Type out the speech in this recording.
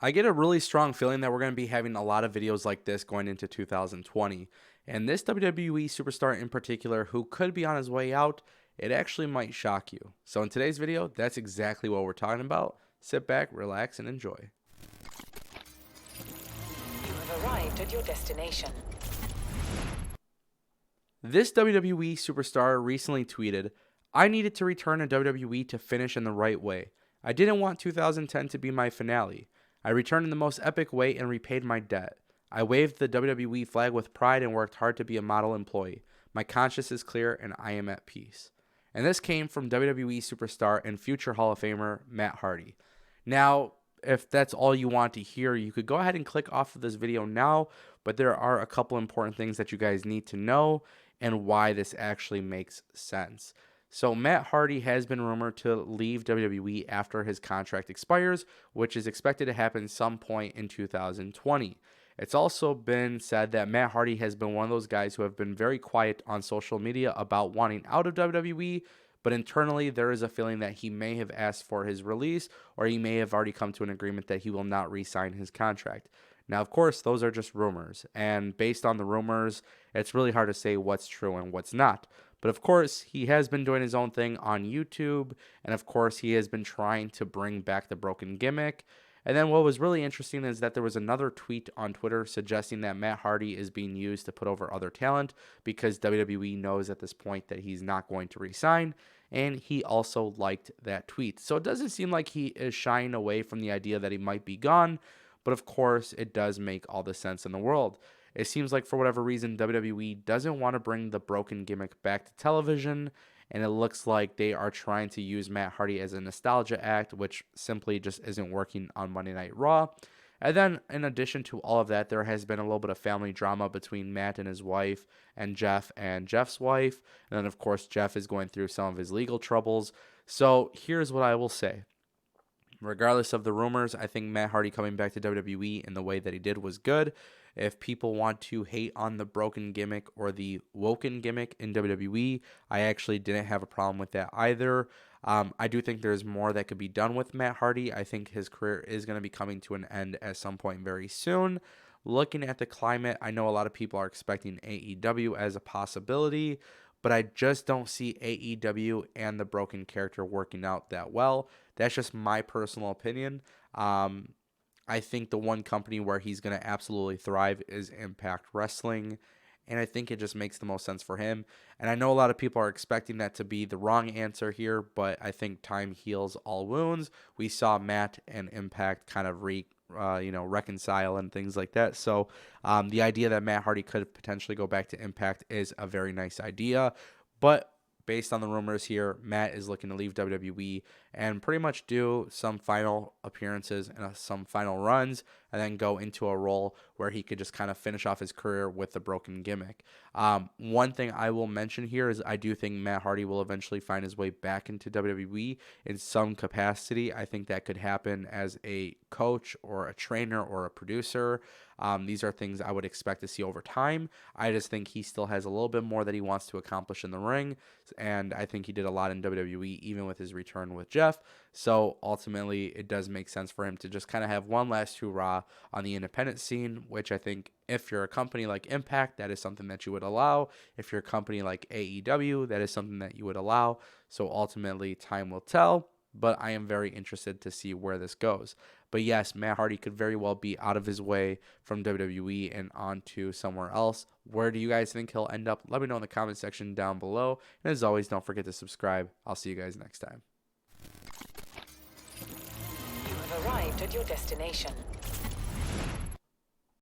I get a really strong feeling that we're going to be having a lot of videos like this going into 2020. And this WWE superstar in particular, who could be on his way out, it actually might shock you. So in today's video, that's exactly what we're talking about. Sit back, relax, and enjoy. You have arrived at your destination. This WWE superstar recently tweeted, "I needed to return to WWE to finish in the right way. I didn't want 2010 to be my finale. I returned in the most epic way and repaid my debt. I waved the WWE flag with pride and worked hard to be a model employee. My conscience is clear and I am at peace." And this came from WWE superstar and future Hall of Famer Matt Hardy. Now, if that's all you want to hear, you could go ahead and click off of this video now, but there are a couple important things that you guys need to know and why this actually makes sense. So Matt Hardy has been rumored to leave WWE after his contract expires, which is expected to happen some point in 2020. It's also been said that Matt Hardy has been one of those guys who have been very quiet on social media about wanting out of WWE, but internally there is a feeling that he may have asked for his release, or he may have already come to an agreement that he will not re-sign his contract. Now, of course, those are just rumors, and based on the rumors, it's really hard to say what's true and what's not. But of course, he has been doing his own thing on YouTube, and of course, he has been trying to bring back the broken gimmick. And then what was really interesting is that there was another tweet on Twitter suggesting that Matt Hardy is being used to put over other talent because WWE knows at this point that he's not going to resign, and he also liked that tweet. So it doesn't seem like he is shying away from the idea that he might be gone, but of course, it does make all the sense in the world. It seems like for whatever reason, WWE doesn't want to bring the broken gimmick back to television, and it looks like they are trying to use Matt Hardy as a nostalgia act, which simply just isn't working on Monday Night Raw. And then, in addition to all of that, there has been a little bit of family drama between Matt and his wife, and Jeff's wife. And then, of course, Jeff is going through some of his legal troubles. So, here's what I will say. Regardless of the rumors, I think Matt Hardy coming back to WWE in the way that he did was good. If people want to hate on the broken gimmick or the woken gimmick in WWE, I actually didn't have a problem with that either. I do think there's more that could be done with Matt Hardy. I think his career is going to be coming to an end at some point very soon. Looking at the climate, I know a lot of people are expecting AEW as a possibility, but I just don't see AEW and the broken character working out that well. That's just my personal opinion. I think the one company where he's going to absolutely thrive is Impact Wrestling, and I think it just makes the most sense for him. And I know a lot of people are expecting that to be the wrong answer here, but I think time heals all wounds. We saw Matt and Impact kind of reconcile and things like that. So the idea that Matt Hardy could potentially go back to Impact is a very nice idea. But based on the rumors here, Matt is looking to leave WWE and pretty much do some final appearances and some final runs, and then go into a role where he could just kind of finish off his career with the broken gimmick. One thing I will mention here is I do think Matt Hardy will eventually find his way back into WWE in some capacity. I think that could happen as a coach or a trainer or a producer. These are things I would expect to see over time. I just think he still has a little bit more that he wants to accomplish in the ring, and I think he did a lot in WWE, even with his return with Jeff. So ultimately, it does make sense for him to just kind of have one last hurrah on the independent scene, which I think if you're a company like Impact, that is something that you would allow. If you're a company like AEW, that is something that you would allow. So ultimately, time will tell, but I am very interested to see where this goes. But yes, Matt Hardy could very well be out of his way from WWE and on to somewhere else. Where do you guys think he'll end up? Let me know in the comment section down below. And as always, don't forget to subscribe. I'll see you guys next time. You have arrived at your destination.